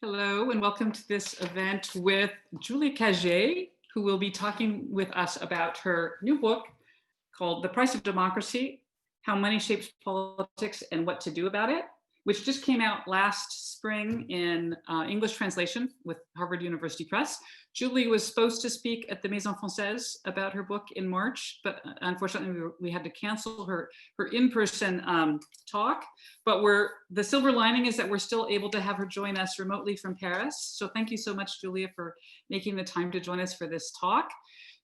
Hello and welcome to this event with Julia Cagé, who will be talking with us about her new book called The Price of Democracy: How Money Shapes Politics and What to Do About It, which just came out last spring in English translation with Harvard University Press. Julie was supposed to speak at the Maison Française about her book in March, but unfortunately we had to cancel her in-person talk. But the silver lining is that we're still able to have her join us remotely from Paris. So thank you so much, Julia, for making the time to join us for this talk.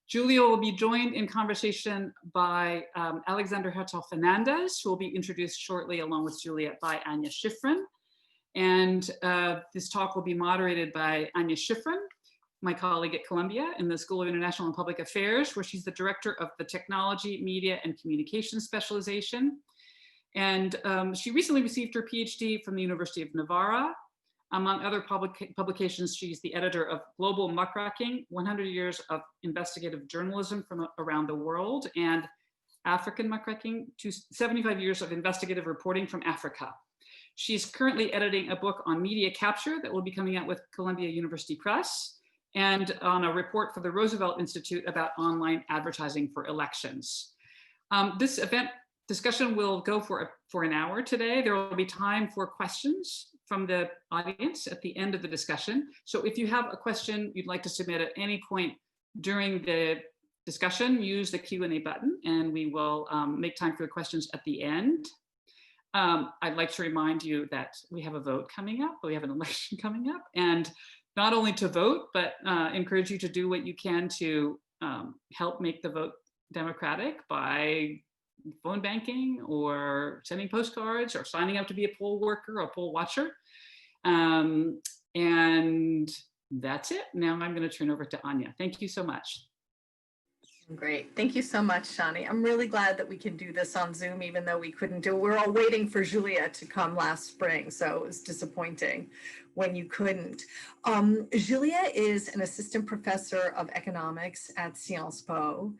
Julia will be joined in conversation by Alexander Hertel-Fernandez, who will be introduced shortly along with Julia by Anya Schiffrin. And this talk will be moderated by Anya Schiffrin, my colleague at Columbia in the School of International and Public Affairs, where she's the director of the Technology, Media, and Communications specialization. And she recently received her PhD from the University of Navarra. Among other publications, she's the editor of Global Muckraking, 100 Years of Investigative Journalism from around the World, and African Muckraking, 75 Years of Investigative Reporting from Africa. She's currently editing a book on media capture that will be coming out with Columbia University Press, and on a report for the Roosevelt Institute about online advertising for elections. This event discussion will go for an hour today. There will be time for questions from the audience at the end of the discussion. So if you have a question you'd like to submit at any point during the discussion, use the Q&A button and we will make time for the questions at the end. I'd like to remind you that we have a vote coming up, we have an election coming up, and not only to vote, but encourage you to do what you can to help make the vote democratic by phone banking or sending postcards or signing up to be a poll worker or poll watcher. And that's it. Now I'm going to turn over to Anya. Thank you so much. Great. Thank you so much, Shani. I'm really glad that we can do this on Zoom, even though we couldn't do it. We're all waiting for Julia to come last spring, so it was disappointing when you couldn't. Julia is an assistant professor of economics at Sciences Po,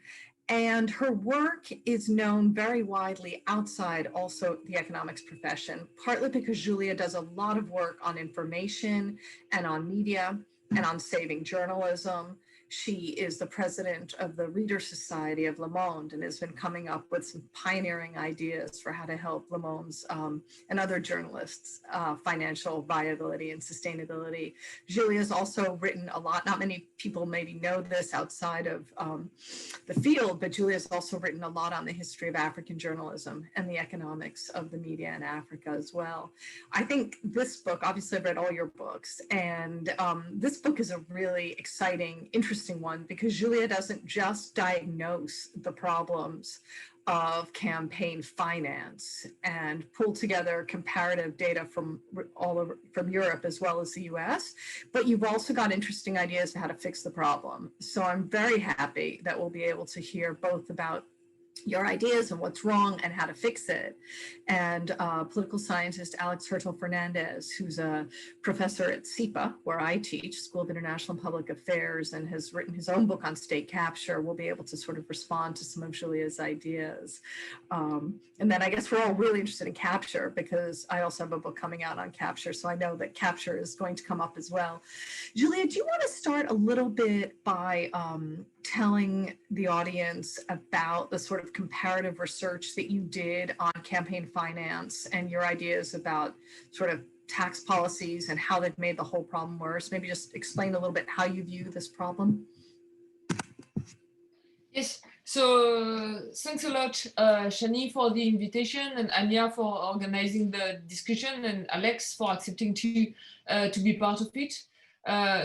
and her work is known very widely outside also the economics profession, partly because Julia does a lot of work on information and on media and on saving journalism. She is the president of the Reader Society of Le Monde and has been coming up with some pioneering ideas for how to help Le Monde's and other journalists' financial viability and sustainability. Julia's also written a lot. Not many people maybe know this outside of the field, but Julia's also written a lot on the history of African journalism and the economics of the media in Africa as well. I think this book, obviously I've read all your books, and this book is a really exciting, interesting one because Julia doesn't just diagnose the problems of campaign finance and pull together comparative data from all over from Europe as well as the US, but you've also got interesting ideas on how to fix the problem. So I'm very happy that we'll be able to hear both about your ideas and what's wrong and how to fix it. And political scientist Alex Hertel-Fernandez, who's a professor at SIPA, where I teach, School of International and Public Affairs, and has written his own book on state capture, will be able to sort of respond to some of Julia's ideas. And then I guess we're all really interested in capture because I also have a book coming out on capture, so I know that capture is going to come up as well. Julia, do you want to start a little bit by telling the audience about the sort of comparative research that you did on campaign finance and your ideas about sort of tax policies and how they've made the whole problem worse? Maybe just explain a little bit how you view this problem. Yes, so thanks a lot, Shani, for the invitation, and Anya for organizing the discussion, and Alex for accepting to be part of it.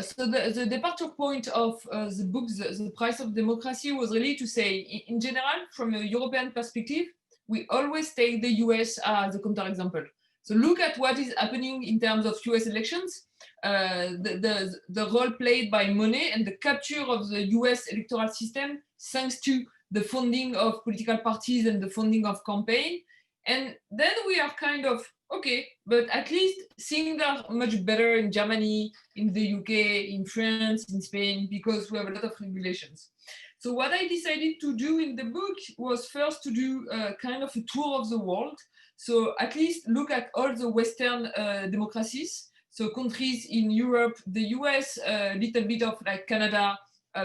So the departure point of the book, The Price of Democracy, was really to say, in general, from a European perspective, we always take the US as a counterexample. So look at what is happening in terms of US elections, the role played by money and the capture of the US electoral system thanks to the funding of political parties and the funding of campaign. And then we are kind of, okay, but at least things are much better in Germany, in the UK, in France, in Spain, because we have a lot of regulations. So what I decided to do in the book was first to do kind of a tour of the world. So at least look at all the Western democracies. So countries in Europe, the US, a little bit of like Canada,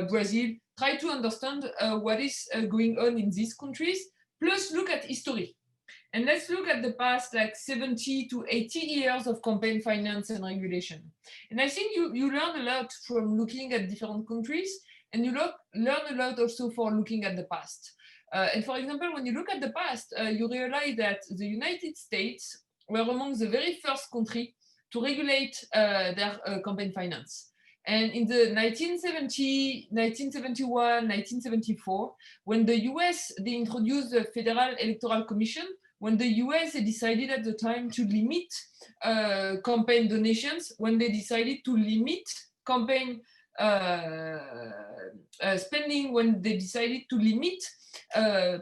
Brazil, try to understand what is going on in these countries, plus look at history. And let's look at the past like 70 to 80 years of campaign finance and regulation. And I think you learn a lot from looking at different countries, and you learn a lot also for looking at the past. And for example, when you look at the past, you realize that the United States were among the very first country to regulate their campaign finance. And in the 1970, 1971, 1974, when the US, they introduced the Federal Electoral Commission, when the US they decided at the time to limit campaign donations, when they decided to limit campaign spending, when they decided to limit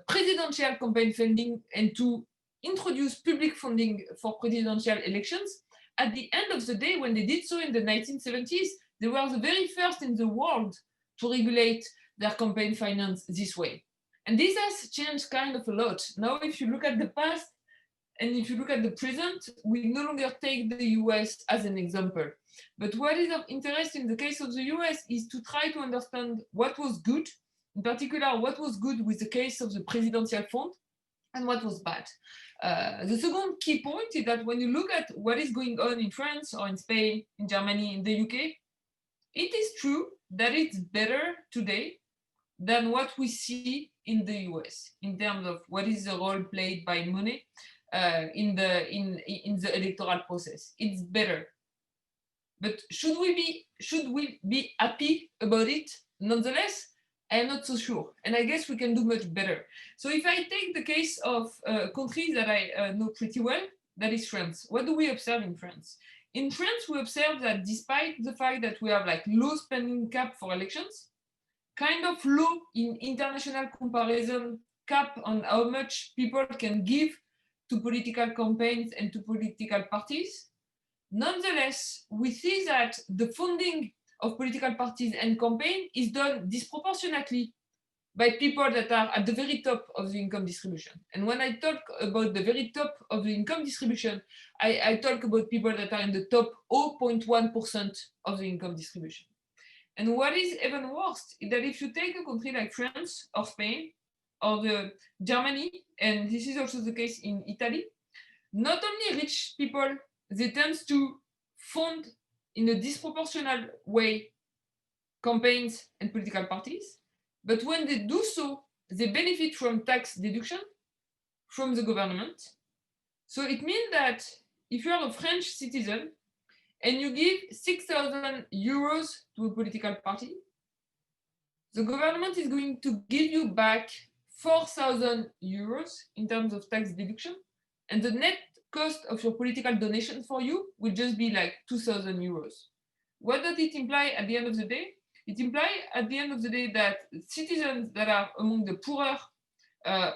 presidential campaign funding and to introduce public funding for presidential elections, at the end of the day, when they did so in the 1970s, they were the very first in the world to regulate their campaign finance this way. And this has changed kind of a lot. Now, if you look at the past and if you look at the present, we no longer take the US as an example. But what is of interest in the case of the US is to try to understand what was good, in particular, what was good with the case of the presidential fund and what was bad. The second key point is that when you look at what is going on in France or in Spain, in Germany, in the UK, it is true that it's better today than what we see in the US in terms of what is the role played by money in the electoral process. It's better. But should we be happy about it? Nonetheless, I am not so sure. And I guess we can do much better. So if I take the case of countries that I know pretty well, that is France. What do we observe in France? In France, we observe that despite the fact that we have like low spending cap for elections, kind of low in international comparison cap on how much people can give to political campaigns and to political parties. Nonetheless, we see that the funding of political parties and campaign is done disproportionately by people that are at the very top of the income distribution. And when I talk about the very top of the income distribution, I talk about people that are in the top 0.1% of the income distribution. And what is even worse is that if you take a country like France or Spain or Germany, and this is also the case in Italy, not only rich people, they tend to fund in a disproportional way campaigns and political parties, but when they do so, they benefit from tax deduction from the government. So it means that if you are a French citizen and you give 6,000 euros to a political party, the government is going to give you back 4,000 euros in terms of tax deduction, and the net cost of your political donation for you will just be like 2,000 euros. What does it imply at the end of the day? It implies at the end of the day that citizens that are among the poorer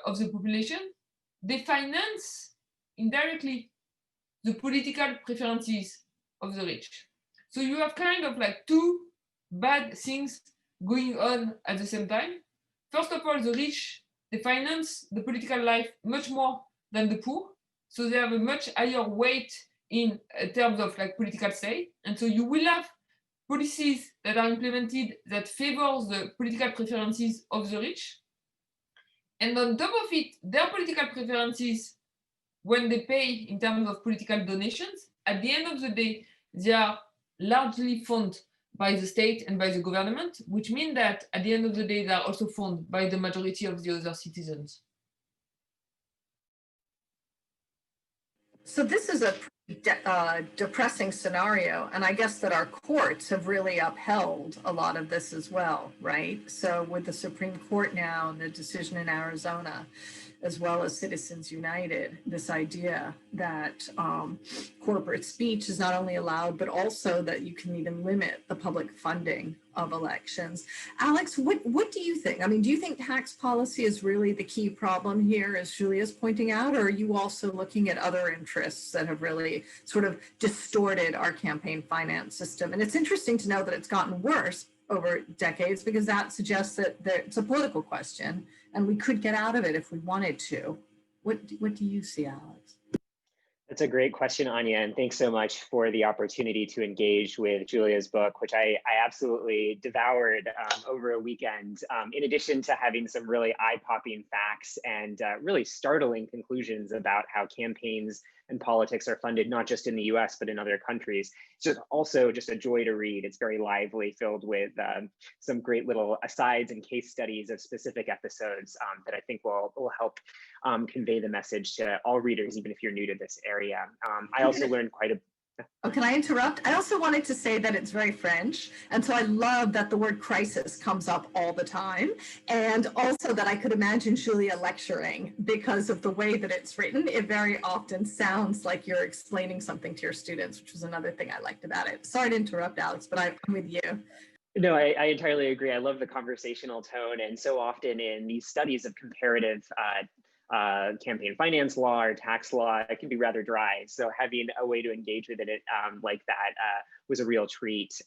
of the population, they finance indirectly the political preferences of the rich. So you have kind of like two bad things going on at the same time. First of all, the rich, they finance the political life much more than the poor. So they have a much higher weight in terms of like political say. And so you will have policies that are implemented that favors the political preferences of the rich. And on top of it, their political preferences, when they pay in terms of political donations, at the end of the day, they are largely funded by the state and by the government, which means that at the end of the day, they are also funded by the majority of the other citizens. So this is a depressing scenario, and I guess that our courts have really upheld a lot of this as well, right? So with the Supreme Court now and the decision in Arizona, as well as Citizens United, this idea that corporate speech is not only allowed, but also that you can even limit the public funding of elections. Alex, what do you think? I mean, do you think tax policy is really the key problem here, as Julia's pointing out, or are you also looking at other interests that have really sort of distorted our campaign finance system? And it's interesting to know that it's gotten worse over decades, because that suggests that it's a political question and we could get out of it if we wanted to. What do you see, Alex? That's a great question, Anya, and thanks so much for the opportunity to engage with Julia's book, which I absolutely devoured over a weekend, in addition to having some really eye-popping facts and really startling conclusions about how campaigns and politics are funded, not just in the US, but in other countries. It's just also just a joy to read. It's very lively, filled with some great little asides and case studies of specific episodes that I think will help convey the message to all readers, even if you're new to this area. I also learned quite a Oh, can I interrupt? I also wanted to say that it's very French. And so I love that the word crisis comes up all the time. And also that I could imagine Julia lecturing because of the way that it's written. It very often sounds like you're explaining something to your students, which was another thing I liked about it. Sorry to interrupt, Alex, but I'm with you. No, I entirely agree. I love the conversational tone. And so often in these studies of comparative campaign finance law or tax law, it can be rather dry. So having a way to engage with it like that was a real treat.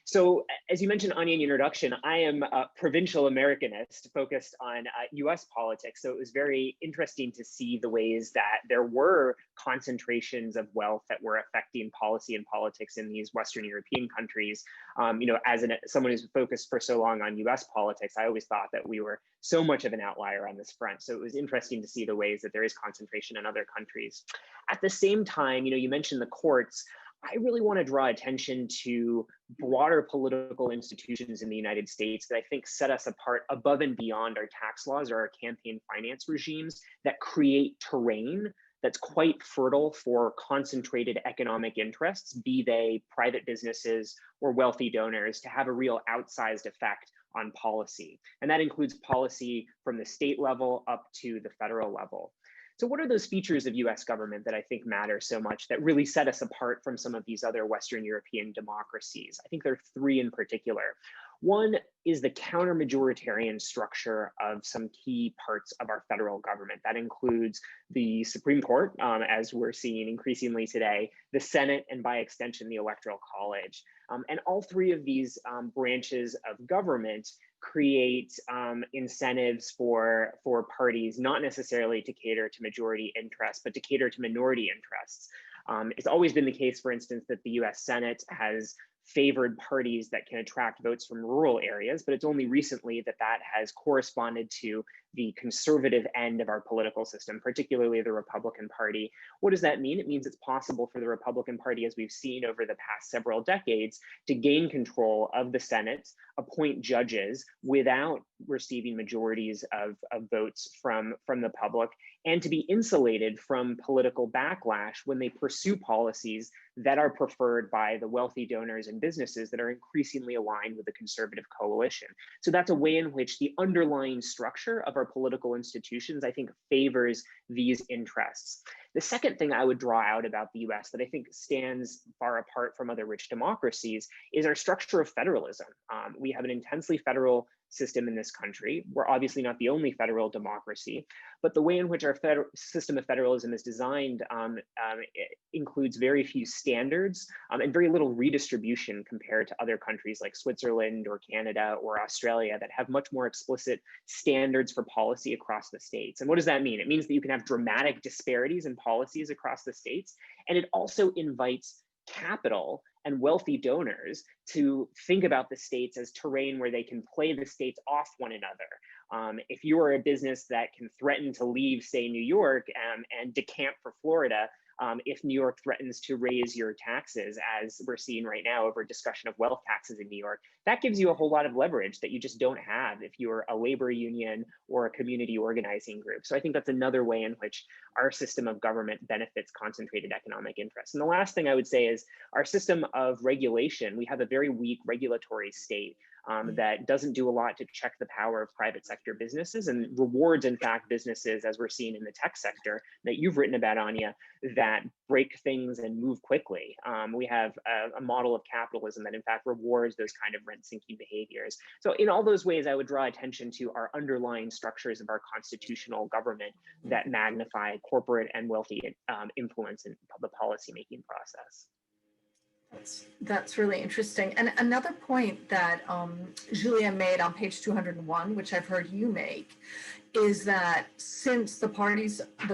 So as you mentioned, Anya, in your introduction, I am a provincial Americanist focused on US politics. So it was very interesting to see the ways that there were concentrations of wealth that were affecting policy and politics in these Western European countries. You know, as someone who's focused for so long on US politics, I always thought that we were so much of an outlier on this front. So it was interesting to see the ways that there is concentration in other countries. At the same time, you know, you mentioned the courts. I really want to draw attention to broader political institutions in the United States that I think set us apart above and beyond our tax laws or our campaign finance regimes that create terrain that's quite fertile for concentrated economic interests, be they private businesses or wealthy donors, to have a real outsized effect on policy. And that includes policy from the state level up to the federal level. So what are those features of US government that I think matter so much that really set us apart from some of these other Western European democracies? I think there are three in particular. One is the counter-majoritarian structure of some key parts of our federal government. That includes the Supreme Court, as we're seeing increasingly today, the Senate, and by extension, the Electoral College. And all three of these branches of government create incentives for parties, not necessarily to cater to majority interests, but to cater to minority interests. It's always been the case, for instance, that the US Senate has favored parties that can attract votes from rural areas, but it's only recently that that has corresponded to the conservative end of our political system, particularly the Republican Party. What does that mean? It means it's possible for the Republican Party, as we've seen over the past several decades, to gain control of the Senate, appoint judges without receiving majorities of votes from the public, and to be insulated from political backlash when they pursue policies that are preferred by the wealthy donors and businesses that are increasingly aligned with the conservative coalition. So that's a way in which the underlying structure of our political institutions, I think, favors these interests. The second thing I would draw out about the US that I think stands far apart from other rich democracies is our structure of federalism. We have an intensely federal system in this country. We're obviously not the only federal democracy, but the way in which our system of federalism is designed includes very few standards and very little redistribution compared to other countries like Switzerland or Canada or Australia that have much more explicit standards for policy across the states. And what does that mean? It means that you can have dramatic disparities in policies across the states, and it also invites capital and wealthy donors to think about the states as terrain where they can play the states off one another. If you are a business that can threaten to leave, say, New York and decamp for Florida, if New York threatens to raise your taxes, as we're seeing right now over discussion of wealth taxes in New York, that gives you a whole lot of leverage that you just don't have if you're a labor union or a community organizing group. So I think that's another way in which our system of government benefits concentrated economic interests. And the last thing I would say is our system of regulation. We have a very weak regulatory state that doesn't do a lot to check the power of private sector businesses and rewards, in fact, businesses, as we're seeing in the tech sector that you've written about, Anya, that break things and move quickly. We have a model of capitalism that, in fact, rewards those kind of rent-sinking behaviors. So in all those ways, I would draw attention to our underlying structures of our constitutional government that magnify corporate and wealthy influence in the policymaking process. That's really interesting. And another point that Julia made on page 201, which I've heard you make, is that since the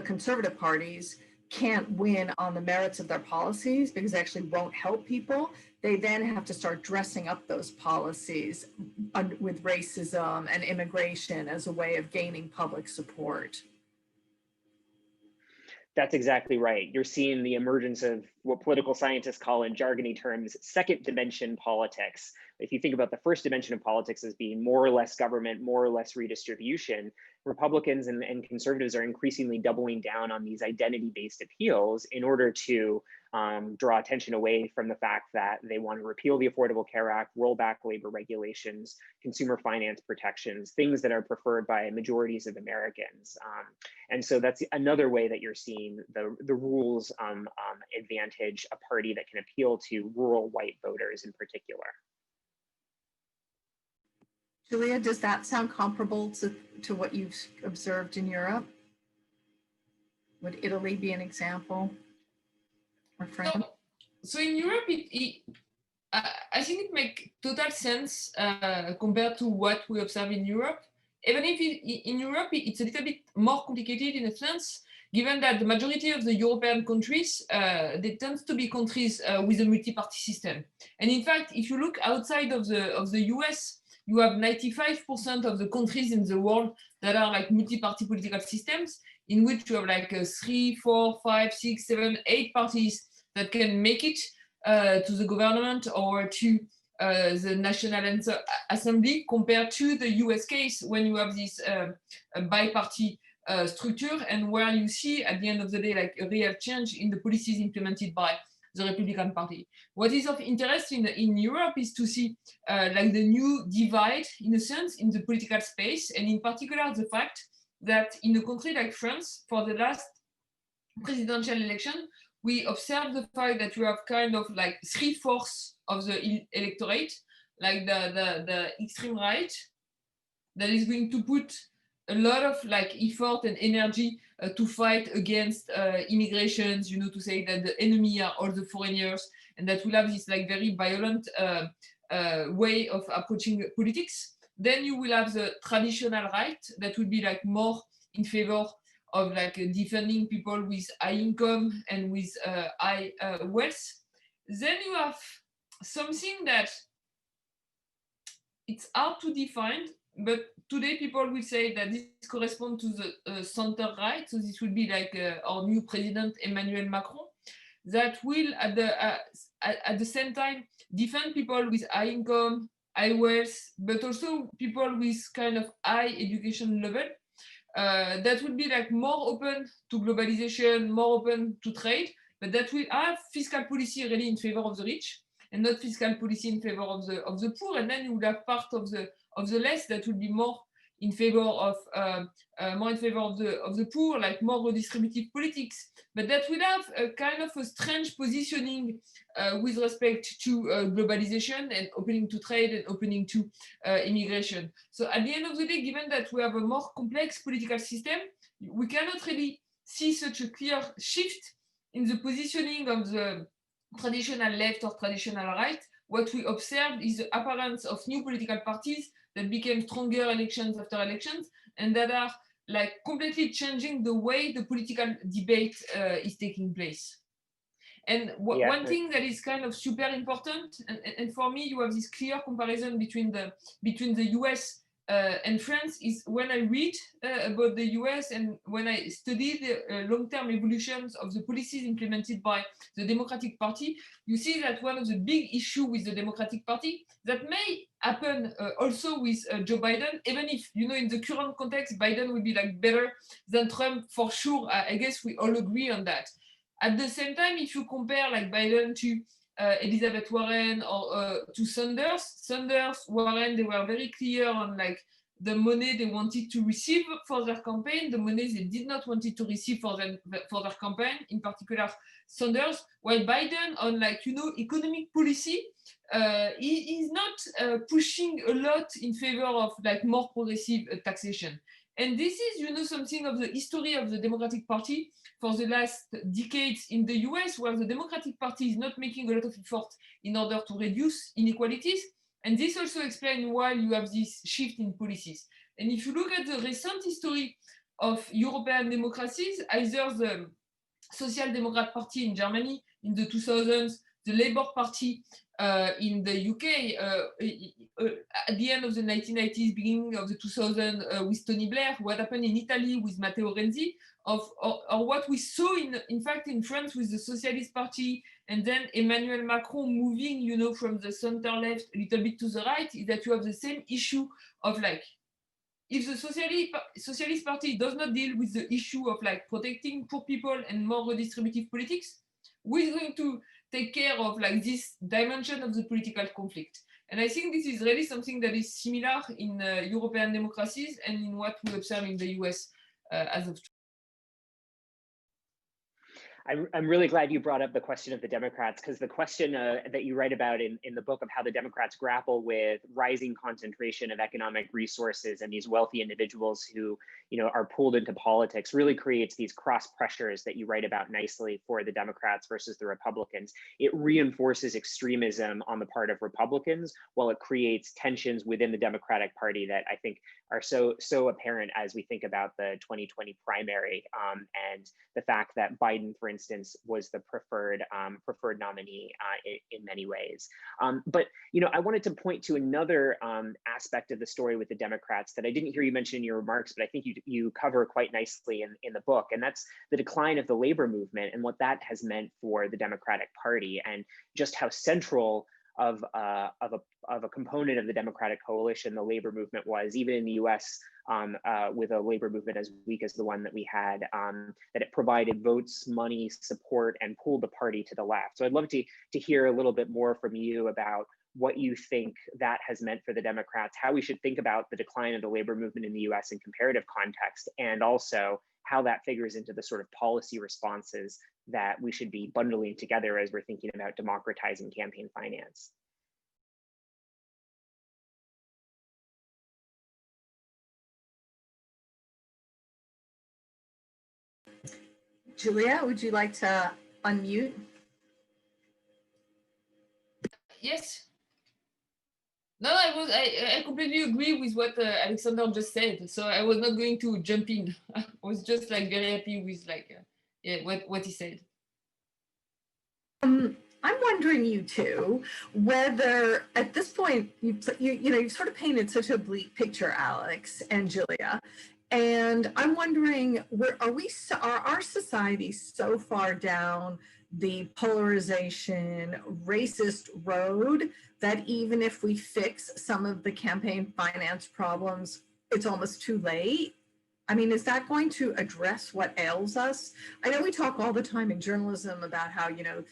conservative parties can't win on the merits of their policies because they actually won't help people, they then have to start dressing up those policies with racism and immigration as a way of gaining public support. That's exactly right. You're seeing the emergence of what political scientists call in jargony terms, second dimension politics. If you think about the first dimension of politics as being more or less government, more or less redistribution, Republicans and conservatives are increasingly doubling down on these identity-based appeals in order to draw attention away from the fact that they want to repeal the Affordable Care Act, roll back labor regulations, consumer finance protections, things that are preferred by majorities of Americans. And so that's another way that you're seeing the rules advantage a party that can appeal to rural white voters in particular. Julia, does that sound comparable to what you've observed in Europe? Would Italy be an example? Or France? So in Europe, I think it makes total sense compared to what we observe in Europe. Even if in Europe, it's a little bit more complicated in a sense, given that the majority of the European countries, they tend to be countries with a multi-party system. And in fact, if you look outside of the US, you have 95% of the countries in the world that are like multi-party political systems, in which you have like 3, 4, 5, 6, 7, 8 parties that can make it to the government or to the National Assembly, compared to the US case when you have this bi-party structure, and where you see at the end of the day like a real change in the policies implemented by the Republican Party. What is of interest in Europe is to see like the new divide, in a sense, in the political space, and in particular the fact that in a country like France, for the last presidential election, we observe the fact that you have kind of like 3/4 of the electorate, like the extreme right, that is going to put a lot of like effort and energy to fight against immigrations, you know, to say that the enemy are all the foreigners, and that will have this like very violent way of approaching politics. Then you will have the traditional right that would be like more in favor of like defending people with high income and with high wealth. Then you have something that it's hard to define, but today people will say that this corresponds to the center right. So this will be like our new president, Emmanuel Macron, that will at the same time defend people with high income, high wealth, but also people with kind of high education level. That will be like more open to globalization, more open to trade, but that will have fiscal policy really in favor of the rich and not fiscal policy in favor of the poor. And then you will have part of the less that will be more in favor of the poor, like more redistributive politics. But that will have a kind of a strange positioning with respect to globalization and opening to trade and opening to immigration. So at the end of the day, given that we have a more complex political system, we cannot really see such a clear shift in the positioning of the traditional left or traditional right. What we observed is the appearance of new political parties that became stronger elections after elections, and that are like completely changing the way the political debate is taking place. And one thing that is kind of super important, and for me, you have this clear comparison between the US and France, is when I read about the US and when I study the long-term evolutions of the policies implemented by the Democratic Party, you see that one of the big issues with the Democratic Party that may happen also with Joe Biden, even if, you know, in the current context, Biden will be like better than Trump for sure. I guess we all agree on that. At the same time, if you compare like Biden to Elizabeth Warren or to Sanders, Warren, they were very clear on like the money they wanted to receive for their campaign, the money they did not want to receive for their campaign, in particular Sanders, while Biden on like, you know, economic policy, he is not pushing a lot in favor of like more progressive taxation. And this is, you know, something of the history of the Democratic Party for the last decades in the US, where the Democratic Party is not making a lot of effort in order to reduce inequalities. And this also explains why you have this shift in policies. And if you look at the recent history of European democracies, either Social Democrat Party in Germany in the 2000s, the Labour Party in the UK at the end of the 1990s, beginning of the 2000s with Tony Blair, what happened in Italy with Matteo Renzi, or what we saw in fact in France with the Socialist Party, and then Emmanuel Macron moving, you know, from the center left a little bit to the right, is that you have the same issue of like, if the Socialist Party does not deal with the issue of like protecting poor people and more redistributive politics, who is going to take care of like this dimension of the political conflict? And I think this is really something that is similar in European democracies and in what we observe in the US as of. I'm really glad you brought up the question of the Democrats, because the question that you write about in the book of how the Democrats grapple with rising concentration of economic resources and these wealthy individuals who, you know, are pulled into politics really creates these cross pressures that you write about nicely for the Democrats versus the Republicans. It reinforces extremism on the part of Republicans, while it creates tensions within the Democratic Party that I think are so apparent as we think about the 2020 primary and the fact that Biden, for instance, was the preferred nominee in many ways. But you know, I wanted to point to another aspect of the story with the Democrats that I didn't hear you mention in your remarks, but I think you cover quite nicely in the book, and that's the decline of the labor movement and what that has meant for the Democratic Party, and just how central of a component of the Democratic coalition the labor movement was, even in the US, with a labor movement as weak as the one that we had, that it provided votes, money, support, and pulled the party to the left. So I'd love to hear a little bit more from you about what you think that has meant for the Democrats, how we should think about the decline of the labor movement in the US in comparative context, and also how that figures into the sort of policy responses that we should be bundling together as we're thinking about democratizing campaign finance. Julia, would you like to unmute? Yes. No, I completely agree with what Alexander just said. So I was not going to jump in. I was just like very happy with like yeah, what he said. I'm wondering, you two, whether at this point you've sort of painted such a bleak picture, Alex and Julia, and I'm wondering, are our societies so far down the polarization, racist road that even if we fix some of the campaign finance problems, it's almost too late? I mean, is that going to address what ails us? I know we talk all the time in journalism about how, you know,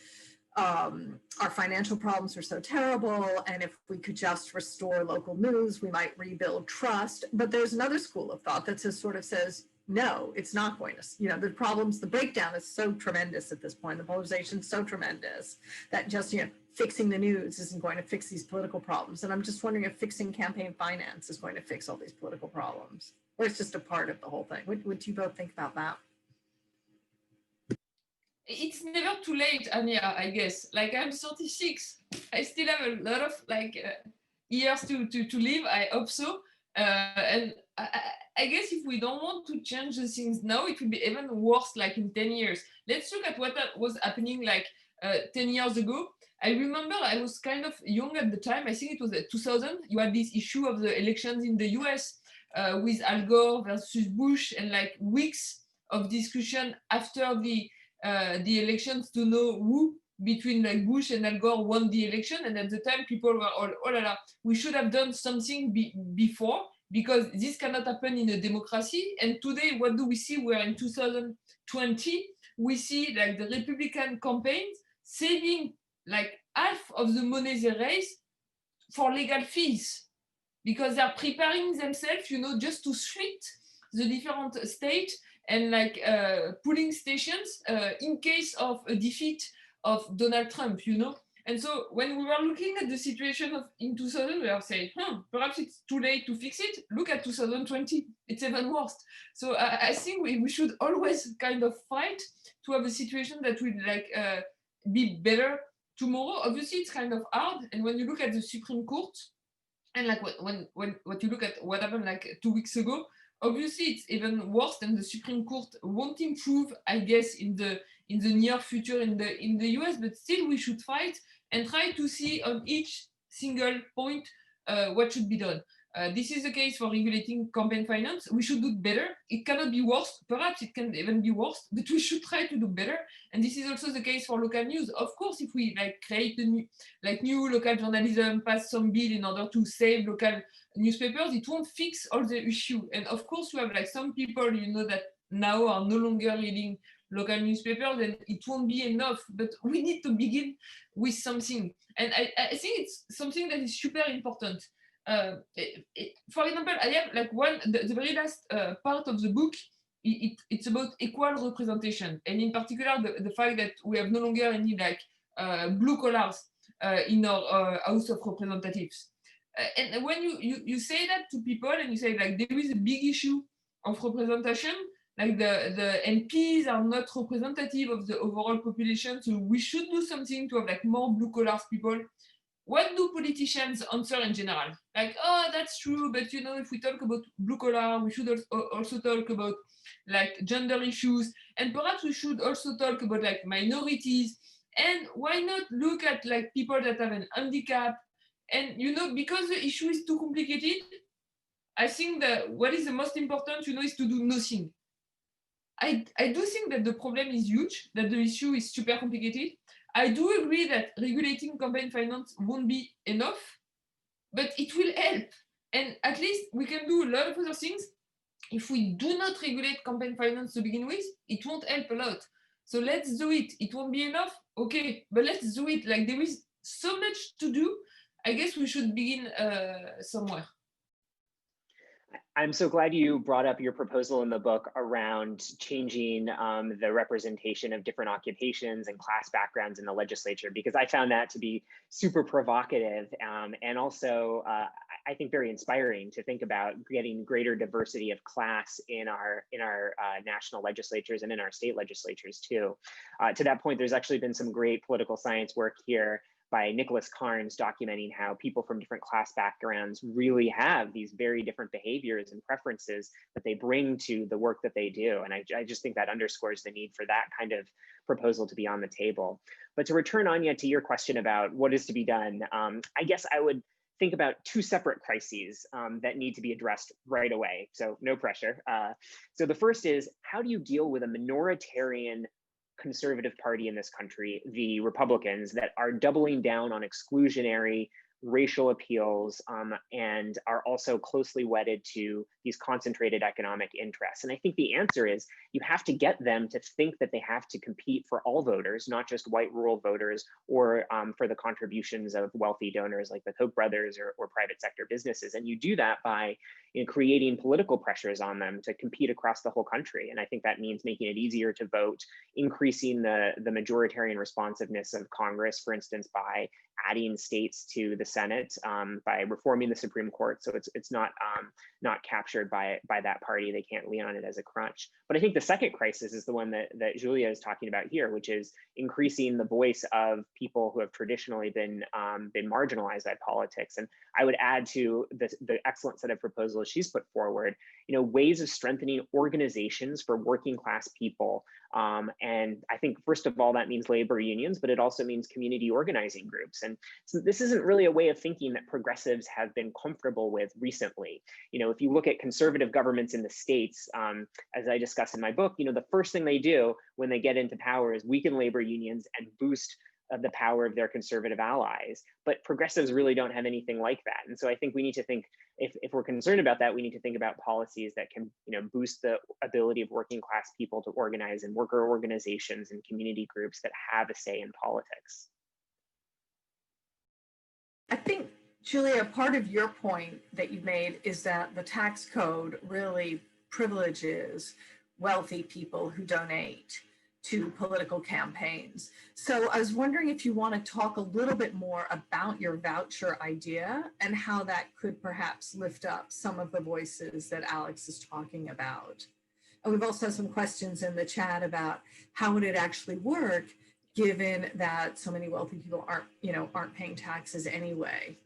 our financial problems are so terrible, and if we could just restore local news, we might rebuild trust. But there's another school of thought that says, no, it's not going to, you know, the breakdown is so tremendous at this point, the polarization is so tremendous that just, you know, fixing the news isn't going to fix these political problems. And I'm just wondering if fixing campaign finance is going to fix all these political problems, or it's just a part of the whole thing. What do you both think about that? It's never too late, Anya, I guess. Like, I'm 36. I still have a lot of like years to live. I hope so. And I guess if we don't want to change the things now, it will be even worse like in 10 years. Let's look at what was happening like 10 years ago. I remember I was kind of young at the time. I think it was 2000. You had this issue of the elections in the US with Al Gore versus Bush, and like weeks of discussion after the elections to know who between like Bush and Al Gore won the election. And at the time, people were all, oh la la, we should have done something before, because this cannot happen in a democracy. And today, what do we see? We're in 2020. We see like the Republican campaigns saving like half of the money they raise for legal fees, because they're preparing themselves, you know, just to split the different states and like polling stations in case of a defeat of Donald Trump, you know. And so when we were looking at the situation in 2000, we were saying, perhaps it's too late to fix it. Look at 2020, it's even worse. So I think we should always kind of fight to have a situation that will like be better tomorrow. Obviously, it's kind of hard. And when you look at the Supreme Court, and like when you look at what happened like 2 weeks ago, obviously it's even worse than the Supreme Court won't improve, I guess, in the in the near future in the US, but still we should fight and try to see on each single point what should be done. This is the case for regulating campaign finance. We should do better. It cannot be worse. Perhaps it can even be worse, but we should try to do better. And this is also the case for local news. Of course, if we create new local journalism, pass some bill in order to save local newspapers, it won't fix all the issue. And of course, you have some people, that now are no longer reading local newspapers, and it won't be enough. But we need to begin with something. And I think it's something that is super important. For example, I have the very last part of the book. It's about equal representation, and in particular the fact that we have no longer any blue collars in our House of Representatives. And when you say that to people, and you say there is a big issue of representation, the MPs are not representative of the overall population, so we should do something to have more blue collars people. What do politicians answer in general? Oh, that's true, but if we talk about blue collar, we should also talk about gender issues, and perhaps we should also talk about minorities, and why not look at people that have an handicap? And because the issue is too complicated, I think that what is the most important, is to do nothing. I do think that the problem is huge, that the issue is super complicated. I do agree that regulating campaign finance won't be enough, but it will help. And at least we can do a lot of other things. If we do not regulate campaign finance to begin with, it won't help a lot. So let's do it. It won't be enough, okay, but let's do it. There is so much to do. I guess we should begin somewhere. I'm so glad you brought up your proposal in the book around changing the representation of different occupations and class backgrounds in the legislature, because I found that to be super provocative and also I think very inspiring to think about getting greater diversity of class in our national legislatures and in our state legislatures too. To that point, there's actually been some great political science work here by Nicholas Carnes documenting how people from different class backgrounds really have these very different behaviors and preferences that they bring to the work that they do. And I just think that underscores the need for that kind of proposal to be on the table. But to return, Anya, to your question about what is to be done, I guess I would think about two separate crises that need to be addressed right away. So no pressure. So the first is, how do you deal with a minoritarian conservative party in this country, the Republicans, that are doubling down on exclusionary racial appeals and are also closely wedded to these concentrated economic interests? And I think the answer is you have to get them to think that they have to compete for all voters, not just white rural voters, or for the contributions of wealthy donors like the Koch brothers or private sector businesses. And you do that by creating political pressures on them to compete across the whole country. And I think that means making it easier to vote, increasing the majoritarian responsiveness of Congress, for instance, by adding states to the Senate, by reforming the Supreme Court, so it's not captured by that party. They can't lean on it as a crutch. But I think the second crisis is the one that Julia is talking about here, which is increasing the voice of people who have traditionally been marginalized by politics. And I would add to the excellent set of proposals she's put forward, ways of strengthening organizations for working class people. And I think, first of all, that means labor unions, but it also means community organizing groups. And so this isn't really a way of thinking that progressives have been comfortable with recently. If you look at conservative governments in the States, as I discuss in my book, the first thing they do when they get into power is weaken labor unions and boost the power of their conservative allies. But progressives really don't have anything like that. And so I think we need to think, if we're concerned about that, we need to think about policies that can boost the ability of working class people to organize in worker organizations and community groups that have a say in politics. I think, Julia, part of your point that you made is that the tax code really privileges wealthy people who donate to political campaigns. So I was wondering if you want to talk a little bit more about your voucher idea and how that could perhaps lift up some of the voices that Alex is talking about. And we've also had some questions in the chat about how would it actually work, given that so many wealthy people aren't paying taxes anyway.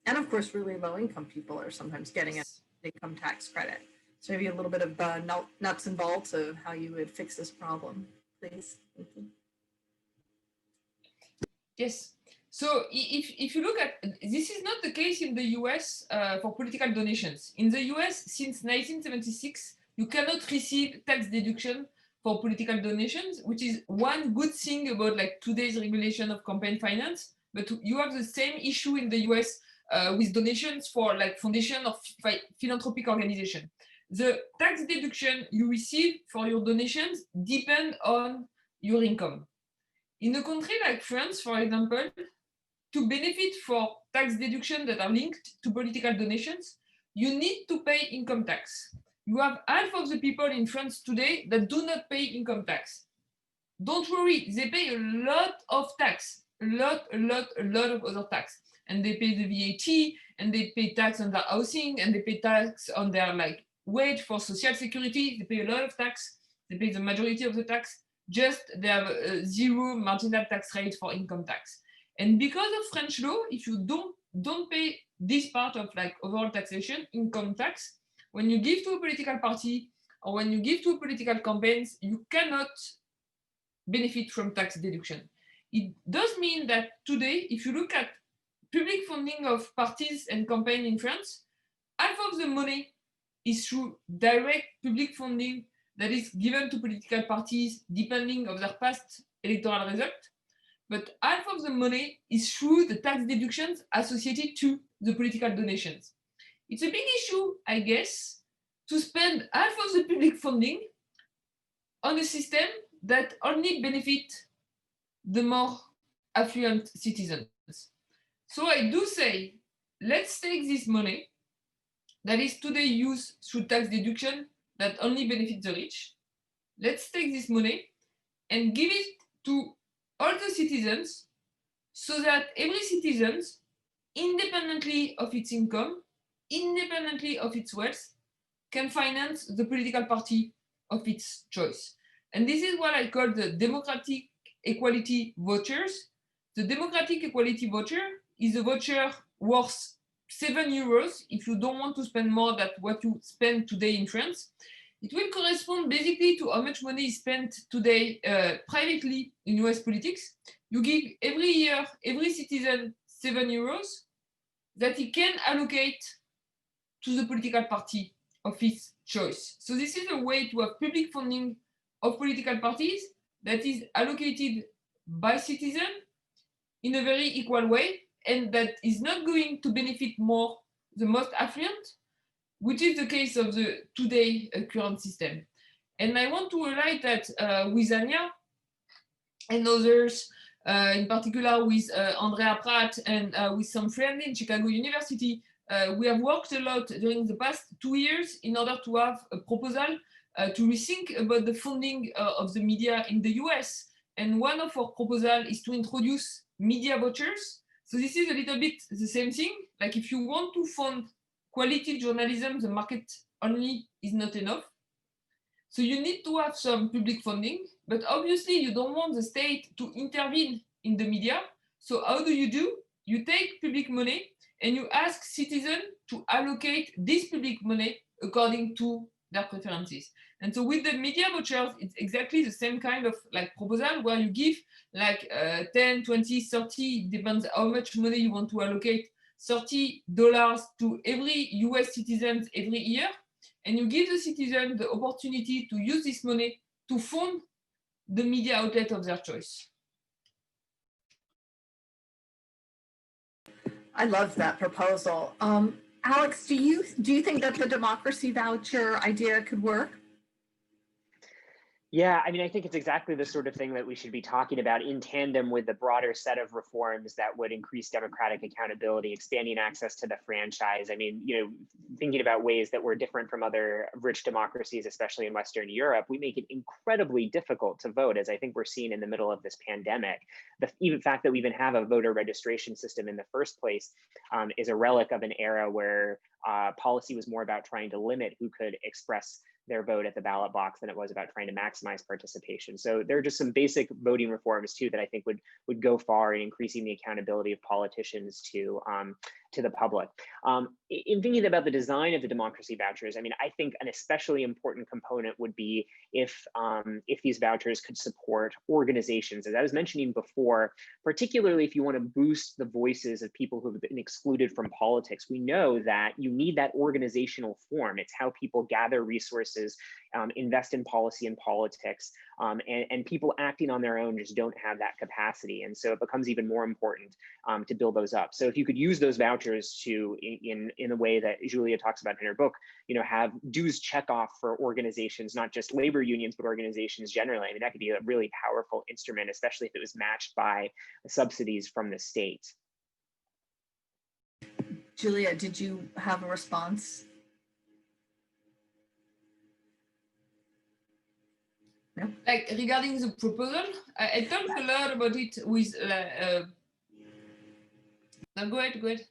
And of course, really low income people are sometimes getting an income tax credit. So maybe a little bit of nuts and bolts of how you would fix this problem. please. Thank you. Yes. So if you look at, this is not the case in the US for political donations. In the US, since 1976, you cannot receive tax deduction for political donations, which is one good thing about like today's regulation of campaign finance. But you have the same issue in the US with donations for like foundation or philanthropic organization. The tax deduction you receive for your donations depend on your income. In a country like France, for example, to benefit for tax deduction that are linked to political donations, you need to pay income tax. You have half of the people in France today that do not pay income tax. Don't worry, they pay a lot of tax, a lot of other tax. And they pay the VAT, and they pay tax on their housing, and they pay tax on their like wage for social security. They pay a lot of tax. They pay the majority of the tax. Just they have a zero marginal tax rate for income tax. And because of French law, if you don't pay this part of like overall taxation, income tax, when you give to a political party or when you give to political campaigns, you cannot benefit from tax deduction. It does mean that today, if you look at public funding of parties and campaigns in France, half of the money is through direct public funding that is given to political parties depending on their past electoral result. But half of the money is through the tax deductions associated to the political donations. It's a big issue, I guess, to spend half of the public funding on a system that only benefit the more affluent citizens. So I do say, let's take this money that is today used through tax deduction that only benefits the rich. Let's take this money and give it to all the citizens so that every citizen, independently of its income, independently of its wealth, can finance the political party of its choice. And this is what I call the democratic equality vouchers. The democratic equality voucher is a voucher worth €7 if you don't want to spend more than what you spend today in France. It will correspond basically to how much money is spent today privately in US politics. You give every year, every citizen €7 that he can allocate to the political party of his choice. So this is a way to have public funding of political parties that is allocated by citizens in a very equal way, and that is not going to benefit more the most affluent, which is the case of the today current system. And I want to highlight that with Anya and others, in particular with Andrea Pratt and with some friends in Chicago University, we have worked a lot during the past 2 years in order to have a proposal to rethink about the funding of the media in the US. And one of our proposals is to introduce media vouchers. So this is a little bit the same thing. Like if you want to fund quality journalism, the market only is not enough. So you need to have some public funding, but obviously you don't want the state to intervene in the media. So how do? You take public money and you ask citizens to allocate this public money according to their preferences. And so with the media vouchers, it's exactly the same kind of like proposal where you give like 10, 20, 30, depends how much money you want to allocate, $30 to every US citizen every year. And you give the citizen the opportunity to use this money to fund the media outlet of their choice. I love that proposal. Alex, do you think that the democracy voucher idea could work? Yeah, I mean, I think it's exactly the sort of thing that we should be talking about in tandem with the broader set of reforms that would increase democratic accountability, expanding access to the franchise. I mean, thinking about ways that we're different from other rich democracies, especially in Western Europe, we make it incredibly difficult to vote, as I think we're seeing in the middle of this pandemic. The even fact that we even have a voter registration system in the first place is a relic of an era where policy was more about trying to limit who could express their vote at the ballot box than it was about trying to maximize participation. So there are just some basic voting reforms too that I think would go far in increasing the accountability of politicians to to the public. In thinking about the design of the democracy vouchers, I mean, I think an especially important component would be if these vouchers could support organizations, as I was mentioning before, particularly if you want to boost the voices of people who have been excluded from politics. We know that you need that organizational form. It's how people gather resources, invest in policy and politics, and people acting on their own just don't have that capacity. And so it becomes even more important to build those up. So if you could use those vouchers to, in the way that Julia talks about in her book, have dues checkoff for organizations, not just labor unions, but organizations generally. I mean, that could be a really powerful instrument, especially if it was matched by subsidies from the state. Julia, did you have a response? No? Like regarding the proposal, I talked a lot about it with, no, go ahead, go ahead.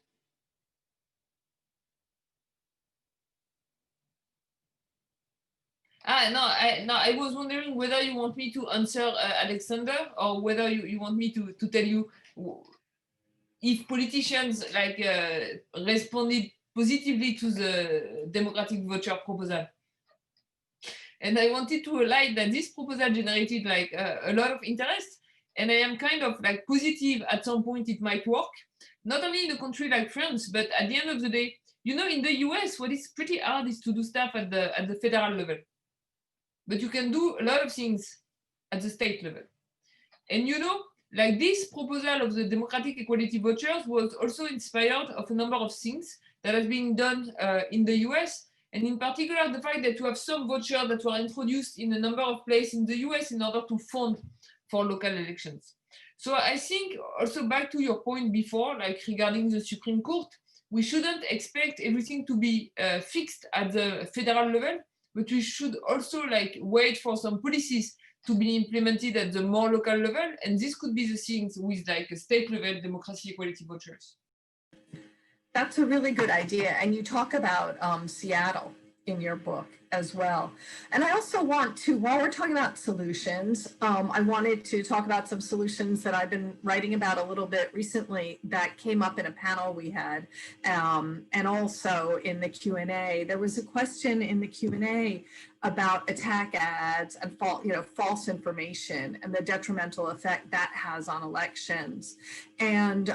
No, I was wondering whether you want me to answer Alexander, or whether you want me to tell you if politicians responded positively to the democratic voucher proposal. And I wanted to highlight that this proposal generated a lot of interest, and I am kind of positive at some point it might work, not only in a country like France, but at the end of the day, in the US, what is pretty hard is to do stuff at the federal level. But you can do a lot of things at the state level. And this proposal of the democratic equality vouchers was also inspired of a number of things that have been done in the US, and in particular, the fact that you have some vouchers that were introduced in a number of places in the US in order to fund for local elections. So I think also back to your point before, regarding the Supreme Court, we shouldn't expect everything to be fixed at the federal level, but we should also wait for some policies to be implemented at the more local level. And this could be the things with a state level democracy equality vouchers. That's a really good idea. And you talk about Seattle in your book as well. And I also want to, while we're talking about solutions, I wanted to talk about some solutions that I've been writing about a little bit recently that came up in a panel we had, and also in the Q&A. There was a question in the Q&A about attack ads and false information and the detrimental effect that has on elections. And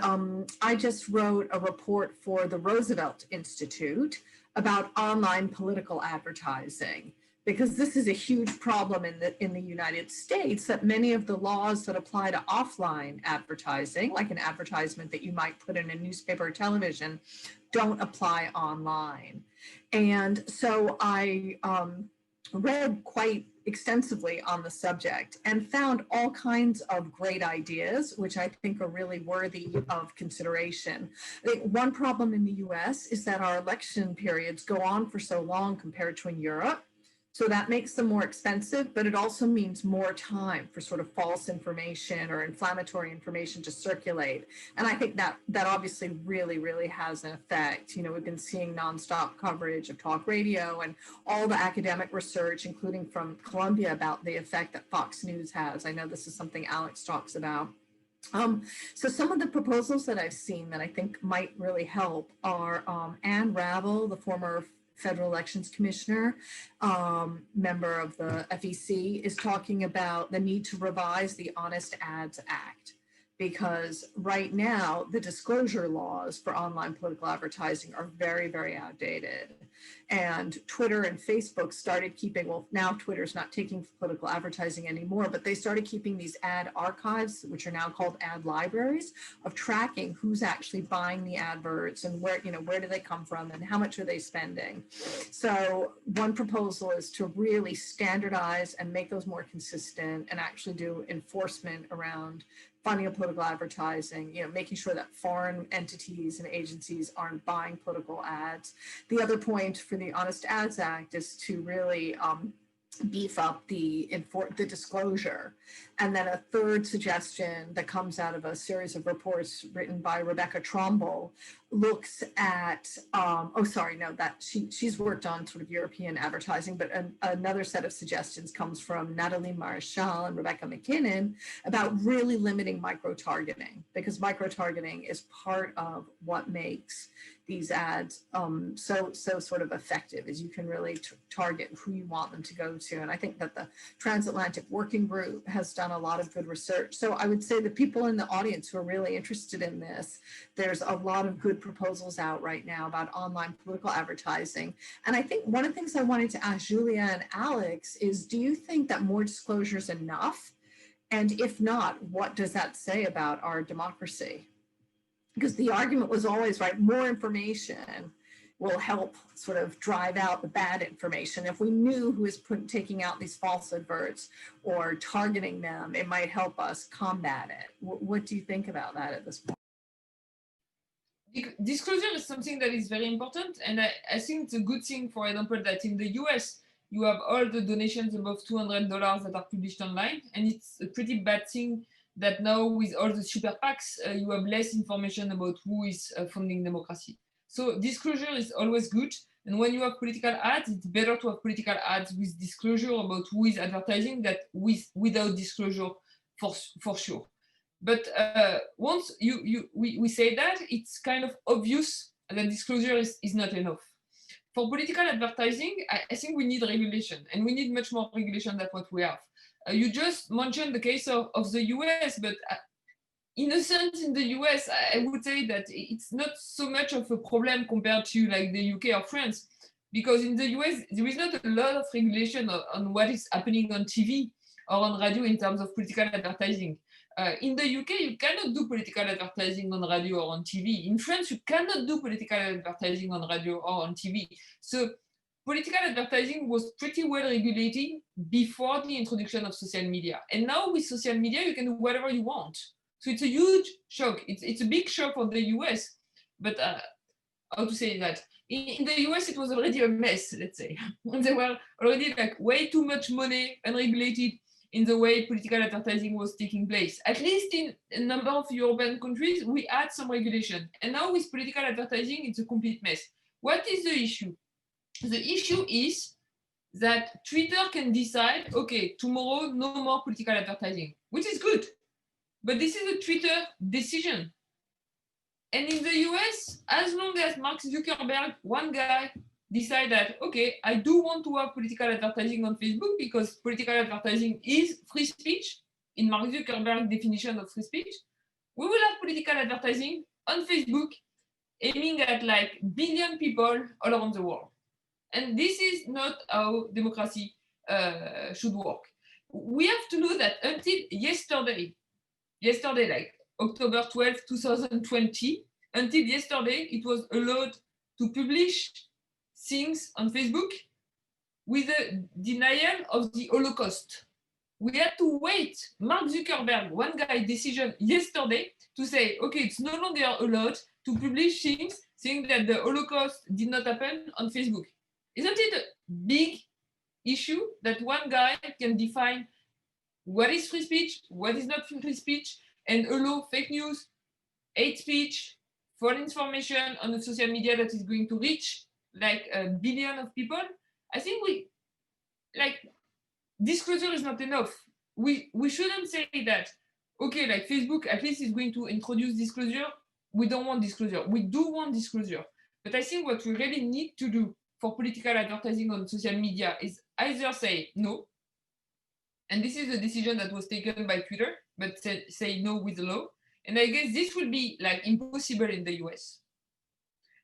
I just wrote a report for the Roosevelt Institute about online political advertising, because this is a huge problem in the United States, that many of the laws that apply to offline advertising, like an advertisement that you might put in a newspaper or television, don't apply online. And so I read quite extensively on the subject and found all kinds of great ideas, which I think are really worthy of consideration. I think one problem in the US is that our election periods go on for so long compared to in Europe. So that makes them more expensive, but it also means more time for sort of false information or inflammatory information to circulate. And I think that obviously really, really has an effect. We've been seeing nonstop coverage of talk radio and all the academic research, including from Columbia, about the effect that Fox News has. I know this is something Alex talks about. So some of the proposals that I've seen that I think might really help are Ann Ravel, the former Federal Elections Commissioner, member of the FEC, is talking about the need to revise the Honest Ads Act, because right now the disclosure laws for online political advertising are very, very outdated. And Twitter and Facebook started keeping, well, now Twitter's not taking political advertising anymore, but they started keeping these ad archives, which are now called ad libraries, of tracking who's actually buying the adverts and where do they come from and how much are they spending. So one proposal is to really standardize and make those more consistent and actually do enforcement around funding of political advertising, making sure that foreign entities and agencies aren't buying political ads. The other point for the Honest Ads Act is to really beef up the disclosure. And then a third suggestion that comes out of a series of reports written by Rebecca Tromble looks at, she's worked on sort of European advertising, but another set of suggestions comes from Natalie Marshall and Rebecca McKinnon about really limiting micro-targeting, because micro-targeting is part of what makes these ads so sort of effective, is you can really target who you want them to go to. And I think that the Transatlantic Working Group has done a lot of good research. So I would say the people in the audience who are really interested in this, there's a lot of good proposals out right now about online political advertising. And I think one of the things I wanted to ask Julia and Alex is, do you think that more disclosure is enough? And if not, what does that say about our democracy? Because the argument was always, right, more information will help sort of drive out the bad information. If we knew who is taking out these false adverts or targeting them, it might help us combat it. What do you think about that at this point? Disclosure is something that is very important. And I think it's a good thing, for example, that in the US, you have all the donations above $200 that are published online. And it's a pretty bad thing that now with all the super PACs, you have less information about who is funding democracy. So disclosure is always good. And when you have political ads, it's better to have political ads with disclosure about who is advertising than without disclosure for sure. But once we say that, it's kind of obvious that disclosure is not enough. For political advertising, I think we need regulation, and we need much more regulation than what we have. You just mentioned the case of the US, but in a sense, in the US, I would say that it's not so much of a problem compared to like the UK or France, because in the US, there is not a lot of regulation on what is happening on TV or on radio in terms of political advertising. In the UK, you cannot do political advertising on radio or on TV. In France, you cannot do political advertising on radio or on TV. So political advertising was pretty well regulated before the introduction of social media. And now with social media, you can do whatever you want. So it's a huge shock. It's a big shock for the US, but how to say that? In the US, it was already a mess, let's say. There were already like way too much money unregulated in the way political advertising was taking place. At least in a number of European countries, we had some regulation. And now with political advertising, it's a complete mess. What is the issue? The issue is that Twitter can decide, okay, tomorrow, no more political advertising, which is good. But this is a Twitter decision. And in the US, as long as Mark Zuckerberg, one guy, decide that, okay, I do want to have political advertising on Facebook because political advertising is free speech, in Mark Zuckerberg's definition of free speech, we will have political advertising on Facebook aiming at like billion people all around the world. And this is not how democracy should work. We have to know that until yesterday, like October 12, 2020, until yesterday, it was allowed to publish things on Facebook with a denial of the Holocaust. We had to wait. Mark Zuckerberg, one guy, decision yesterday to say, okay, it's no longer allowed to publish things saying that the Holocaust did not happen on Facebook. Isn't it a big issue that one guy can define what is free speech, what is not free speech, and allow fake news, hate speech, false information on the social media that is going to reach like a billion of people? I think disclosure is not enough. We shouldn't say that, okay, like Facebook at least is going to introduce disclosure. We don't want disclosure. We do want disclosure. But I think what we really need to do for political advertising on social media is either say no, and this is a decision that was taken by Twitter, but say no with the law. And I guess this will be like impossible in the US.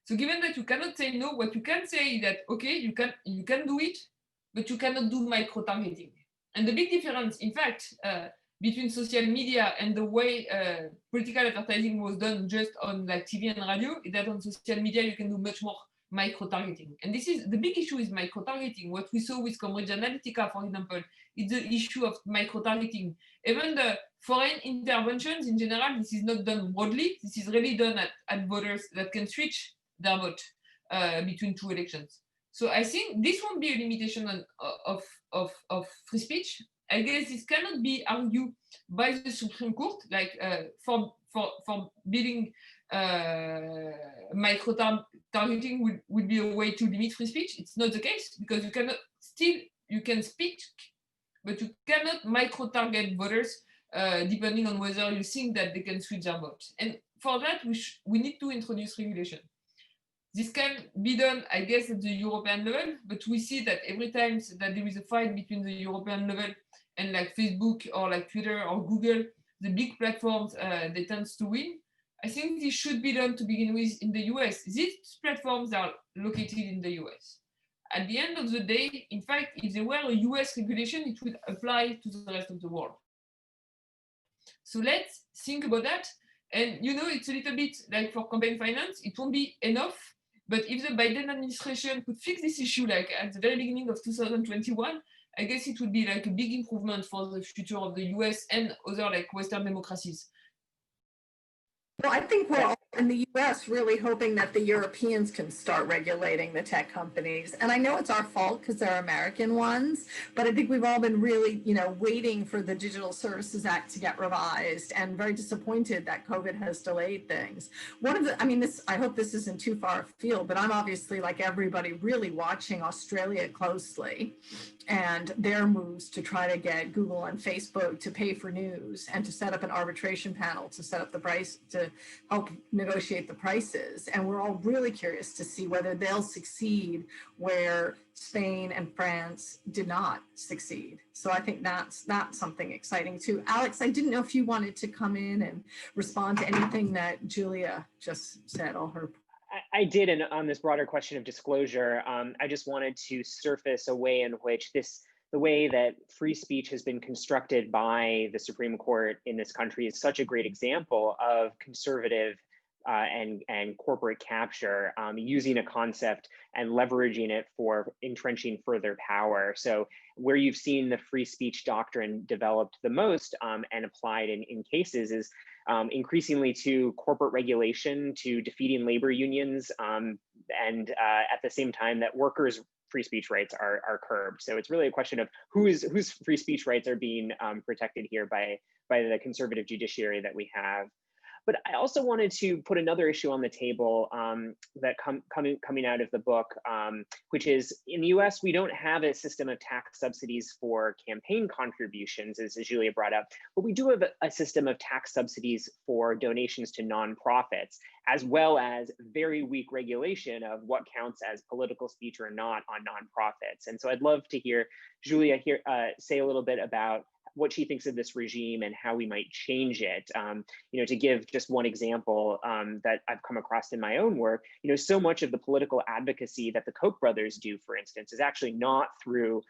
So given that you cannot say no, what you can say is that, okay, you can do it, but you cannot do micro-targeting. And the big difference, in fact, between social media and the way political advertising was done just on like TV and radio is that on social media, you can do much more micro-targeting. And this is the big issue is micro-targeting. What we saw with Cambridge Analytica, for example, is the issue of micro-targeting. Even the foreign interventions in general, this is not done broadly. This is really done at voters that can switch their vote between two elections. So I think this won't be a limitation of free speech. I guess this cannot be argued by the Supreme Court, like for bidding micro-targeting would be a way to limit free speech. It's not the case, because you can speak, but you cannot micro-target voters depending on whether you think that they can switch their vote. And for that, we need to introduce regulation. This can be done, I guess, at the European level, but we see that every time that there is a fight between the European level and like Facebook or like Twitter or Google, the big platforms, they tend to win. I think this should be done to begin with in the US. These platforms are located in the US. At the end of the day, in fact, if there were a US regulation, it would apply to the rest of the world. So let's think about that. And it's a little bit like for campaign finance, it won't be enough. But if the Biden administration could fix this issue like at the very beginning of 2021, I guess it would be like a big improvement for the future of the US and other like Western democracies. Well, I think we're all in the US really hoping that the Europeans can start regulating the tech companies. And I know it's our fault because they're American ones, but I think we've all been really, waiting for the Digital Services Act to get revised and very disappointed that COVID has delayed things. I hope this isn't too far afield, but I'm obviously, like everybody, really watching Australia closely and their moves to try to get Google and Facebook to pay for news and to set up an arbitration panel to set up the price, to help negotiate the prices. And we're all really curious to see whether they'll succeed where Spain and France did not succeed. So I think that's something exciting too. Alex, I didn't know if you wanted to come in and respond to anything that Julia just said, all her. I did, and on this broader question of disclosure, I just wanted to surface a way in which the way that free speech has been constructed by the Supreme Court in this country is such a great example of conservative and corporate capture, using a concept and leveraging it for entrenching further power. So where you've seen the free speech doctrine developed the most and applied in cases is increasingly to corporate regulation, to defeating labor unions, and at the same time that workers' free speech rights are curbed. So it's really a question of whose free speech rights are being protected here by the conservative judiciary that we have. But I also wanted to put another issue on the table that coming out of the book, which is in the US, we don't have a system of tax subsidies for campaign contributions, as Julia brought up, but we do have a system of tax subsidies for donations to nonprofits, as well as very weak regulation of what counts as political speech or not on nonprofits. And so I'd love to hear Julia say a little bit about what she thinks of this regime and how we might change it. To give just one example that I've come across in my own work, so much of the political advocacy that the Koch brothers do, for instance, is actually not through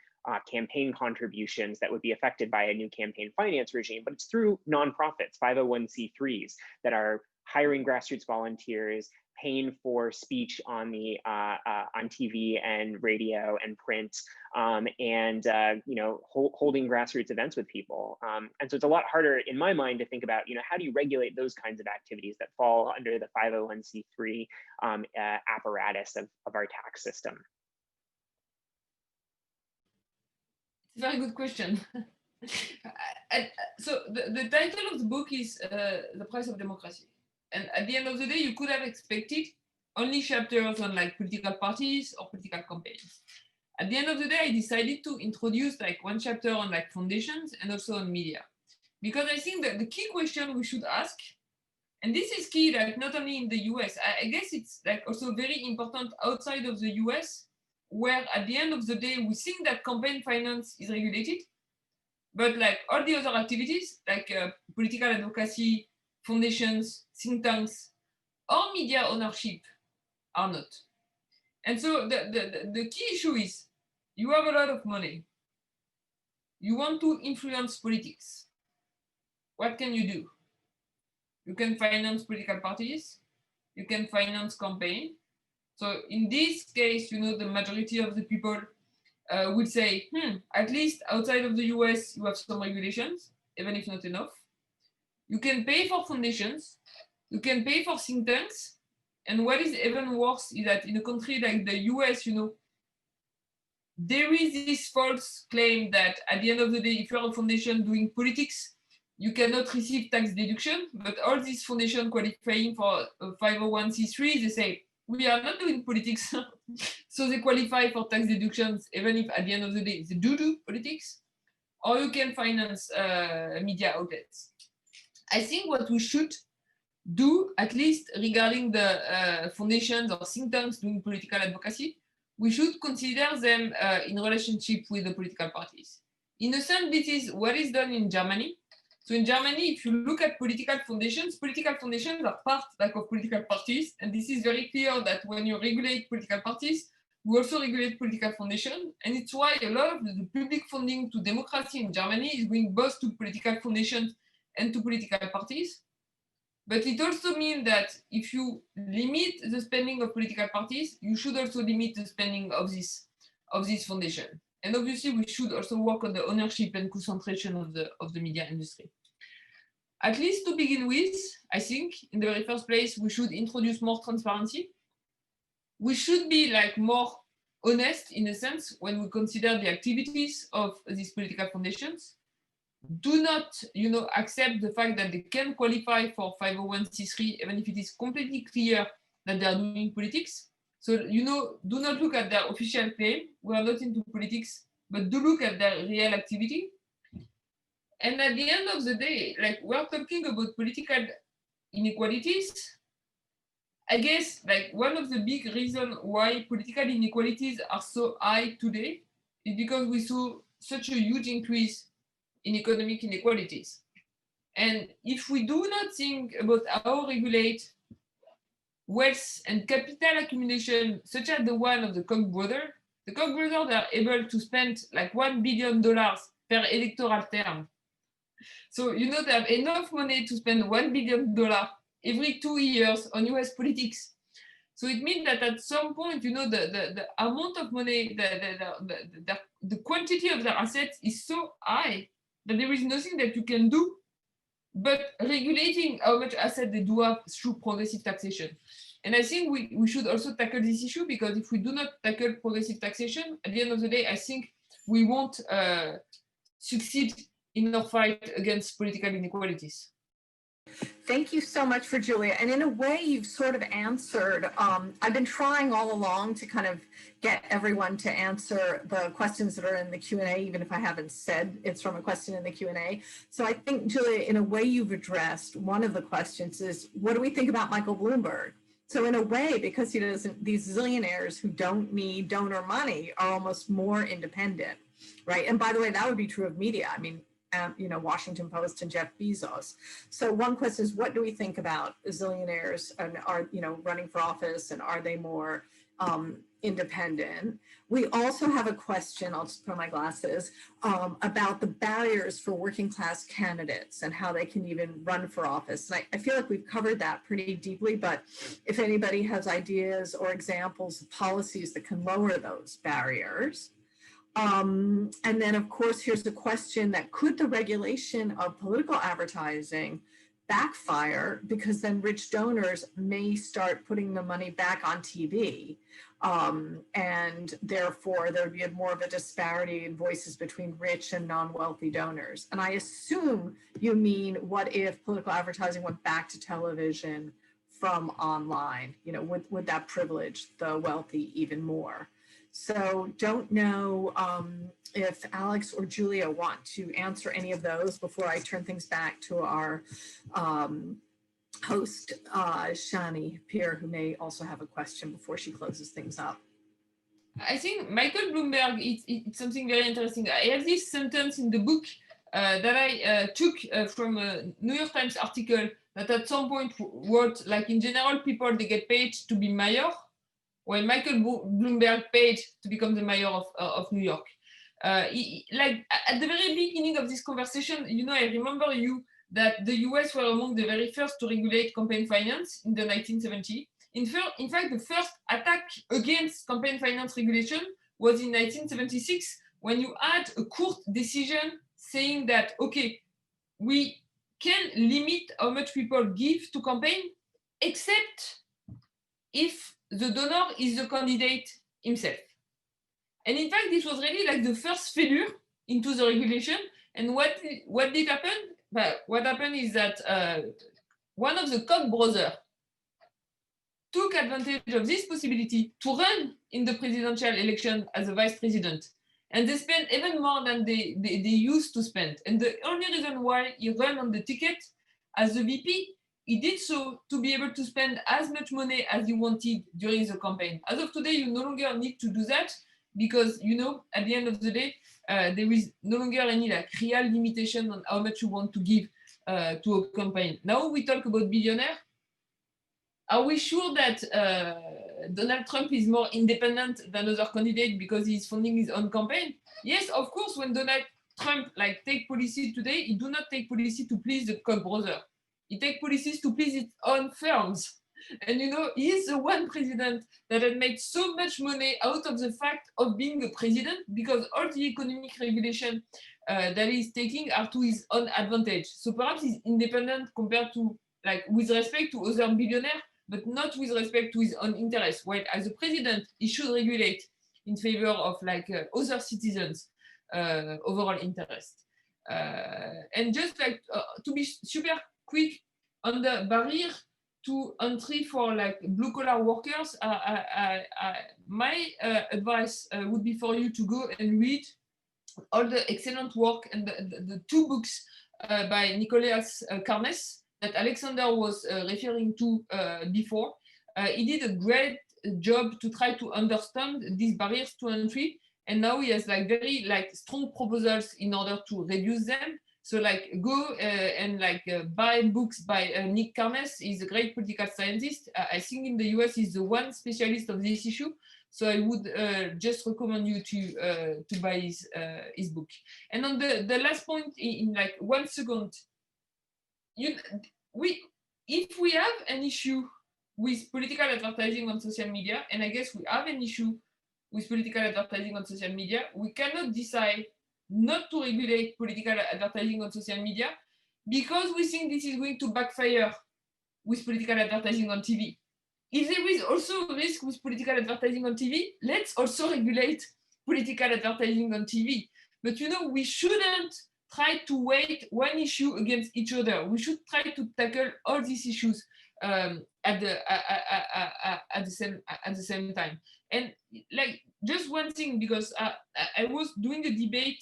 campaign contributions that would be affected by a new campaign finance regime, but it's through nonprofits, 501c3s that are hiring grassroots volunteers, paying for speech on on TV and radio and print, and holding grassroots events with people. And so it's a lot harder in my mind to think about, how do you regulate those kinds of activities that fall under the 501c3 apparatus of our tax system? It's a very good question. So the title of the book is The Price of Democracy. And at the end of the day, you could have expected only chapters on like political parties or political campaigns. At the end of the day, I decided to introduce like one chapter on like foundations and also on media. Because I think that the key question we should ask, and this is key, like not only in the US, I guess it's like also very important outside of the US, where at the end of the day, we think that campaign finance is regulated, but like all the other activities, like political advocacy, foundations, think tanks, or media ownership are not. And so the key issue is you have a lot of money. You want to influence politics. What can you do? You can finance political parties. You can finance campaign. So in this case, the majority of the people would say, at least outside of the US, you have some regulations, even if not enough. You can pay for foundations, you can pay for think tanks, and what is even worse is that in a country like the US, there is this false claim that at the end of the day, if you're a foundation doing politics, you cannot receive tax deduction, but all these foundations qualifying for 501c3, they say, we are not doing politics. So they qualify for tax deductions, even if at the end of the day, they do politics, or you can finance media outlets. I think what we should do, at least regarding the foundations or think tanks doing political advocacy, we should consider them in relationship with the political parties. In a sense, this is what is done in Germany. So in Germany, if you look at political foundations are part like of political parties. And this is very clear that when you regulate political parties, you also regulate political foundations. And it's why a lot of the public funding to democracy in Germany is going both to political foundations and to political parties. But it also means that if you limit the spending of political parties, you should also limit the spending of this foundation. And obviously, we should also work on the ownership and concentration of the media industry. At least to begin with, I think, in the very first place, we should introduce more transparency. We should be like more honest in a sense when we consider the activities of these political foundations. Do not, accept the fact that they can qualify for 501c3, even if it is completely clear that they are doing politics. So, do not look at their official claim. We are not into politics, but do look at their real activity. And at the end of the day, like we're talking about political inequalities. I guess like one of the big reasons why political inequalities are so high today is because we saw such a huge increase in economic inequalities. And if we do not think about how to regulate wealth and capital accumulation, such as the one of the Koch brothers are able to spend like $1 billion per electoral term. So, they have enough money to spend $1 billion every 2 years on US politics. So it means that at some point, the amount of money, the quantity of their assets is so high that there is nothing that you can do but regulating how much asset they do have through progressive taxation. And I think we should also tackle this issue, because if we do not tackle progressive taxation, at the end of the day, I think we won't succeed in our fight against political inequalities. Thank you so much for Julia. And in a way, you've sort of answered, I've been trying all along to kind of get everyone to answer the questions that are in the Q&A, even if I haven't said it's from a question in the Q&A. So I think, Julia, in a way you've addressed one of the questions is, what do we think about Michael Bloomberg? So in a way, because he doesn't, these zillionaires who don't need donor money are almost more independent, right? And by the way, that would be true of media. I mean, Washington Post and Jeff Bezos. So one question is, what do we think about zillionaires and are, running for office, and are they more independent? We also have a question, I'll just put on my glasses, about the barriers for working class candidates and how they can even run for office. And I feel like we've covered that pretty deeply, but if anybody has ideas or examples of policies that can lower those barriers. And then, of course, here's the question that could the regulation of political advertising backfire, because then rich donors may start putting the money back on TV, and therefore there would be more of a disparity in voices between rich and non-wealthy donors. And I assume you mean, what if political advertising went back to television from online? Would that privilege the wealthy even more? So don't know if Alex or Julia want to answer any of those before I turn things back to our host, Shani Peer, who may also have a question before she closes things up. I think Michael Bloomberg, it's something very interesting. I have this sentence in the book that I took from a New York Times article that at some point wrote, like, in general, people, they get paid to be mayor, when Michael Bloomberg paid to become the mayor of New York. Like at the very beginning of this conversation, I remember that the US were among the very first to regulate campaign finance in the 1970s. In fact, the first attack against campaign finance regulation was in 1976, when you had a court decision saying that, okay, we can limit how much people give to campaign, except if the donor is the candidate himself. And in fact, this was really like the first failure into the regulation. And what did happen? Well, what happened is that one of the Koch brothers took advantage of this possibility to run in the presidential election as a vice president. And they spent even more than they used to spend. And the only reason why he ran on the ticket as a VP, he did so to be able to spend as much money as he wanted during the campaign. As of today, you no longer need to do that because, you know, at the end of the day, there is no longer any like real limitation on how much you want to give to a campaign. Now we talk about billionaire. Are we sure that Donald Trump is more independent than other candidates because he's funding his own campaign? Yes, of course, when Donald Trump like take policy today, he do not take policy to please the Koch brother. He take policies to please his own firms. And you know, he is the one president that had made so much money out of the fact of being a president because all the economic regulation that he's taking are to his own advantage. So perhaps he's independent compared to, like, with respect to other billionaires, but not with respect to his own interests. While as a president, he should regulate in favor of like other citizens' overall interest. And just like to be super quick on the barrier to entry for like blue collar workers, my advice would be for you to go and read all the excellent work and the two books by Nicolas Carmes that Alexander was referring to before. He did a great job to try to understand these barriers to entry, and now he has like very like strong proposals in order to reduce them. So like go and like buy books by Nick Carmes. He's a great political scientist. I think in the US he's the one specialist of this issue. So I would just recommend you to buy his book. And on the last point, in like 1 second, if we have an issue with political advertising on social media, and I guess we have an issue with political advertising on social media, we cannot decide not to regulate political advertising on social media because we think this is going to backfire with political advertising on TV. If there is also a risk with political advertising on TV, let's also regulate political advertising on TV. But you know, we shouldn't try to weigh one issue against each other. We should try to tackle all these issues at the same time. And like just one thing, because I was doing a debate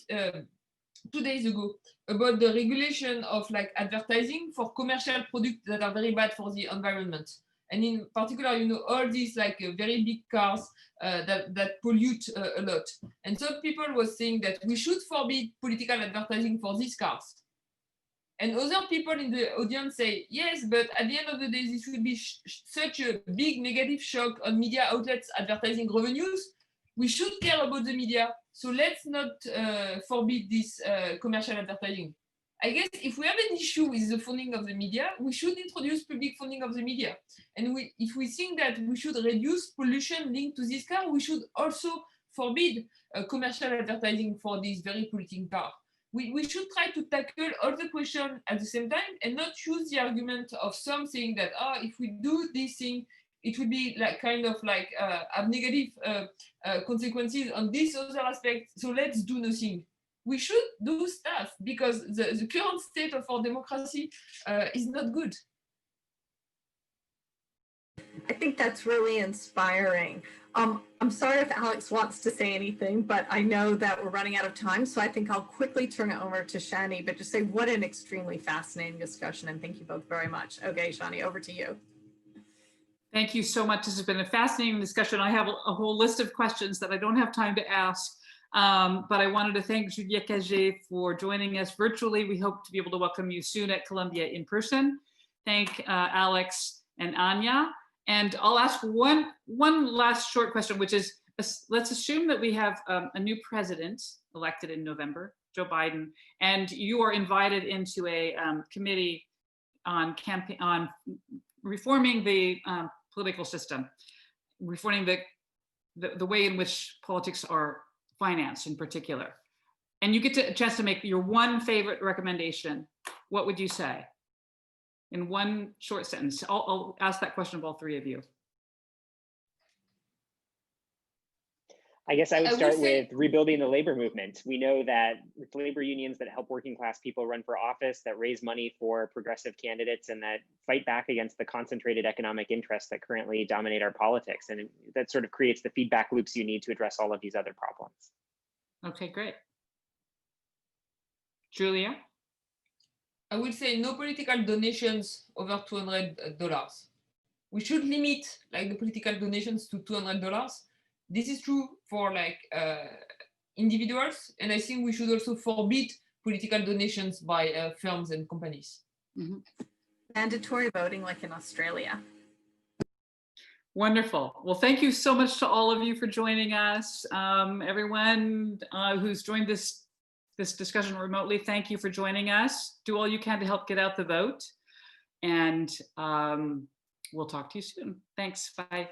2 days ago about the regulation of like advertising for commercial products that are very bad for the environment. And in particular, you know, all these like very big cars that pollute a lot. And some people was saying that we should forbid political advertising for these cars. And other people in the audience say, yes, but at the end of the day, this will be such a big negative shock on media outlets' advertising revenues. We should care about the media. So let's not forbid this commercial advertising. I guess if we have an issue with the funding of the media, we should introduce public funding of the media. And if we think that we should reduce pollution linked to this car, we should also forbid commercial advertising for this very polluting car. We should try to tackle all the questions at the same time and not use the argument of some saying that if we do this thing, it will be like kind of like have negative consequences on this other aspect. So let's do nothing. We should do stuff because the current state of our democracy is not good. I think that's really inspiring. I'm sorry if Alex wants to say anything, but I know that we're running out of time. So I think I'll quickly turn it over to Shani, but just say what an extremely fascinating discussion. And thank you both very much. Okay, Shani, over to you. Thank you so much. This has been a fascinating discussion. I have a whole list of questions that I don't have time to ask, but I wanted to thank Julia Cagé for joining us virtually. We hope to be able to welcome you soon at Columbia in person. Thank Alex and Anya. And I'll ask one last short question, which is, let's assume that we have a new president elected in November, Joe Biden, and you are invited into a committee on reforming the political system, reforming the way in which politics are financed in particular. And you get a chance to make your one favorite recommendation. What would you say? In one short sentence. I'll ask that question of all three of you. I guess I would I would start say- with rebuilding the labor movement. We know that with labor unions that help working class people run for office, that raise money for progressive candidates, and that fight back against the concentrated economic interests that currently dominate our politics. And that sort of creates the feedback loops you need to address all of these other problems. Okay, great. Julia? I would say no political donations over $200. We should limit like the political donations to $200. This is true for like individuals, and I think we should also forbid political donations by firms and companies. Mhm. Mandatory voting like in Australia. Wonderful. Well, thank you so much to all of you for joining us. Everyone who's joined this discussion remotely, thank you for joining us. Do all you can to help get out the vote. And we'll talk to you soon. Thanks. Bye.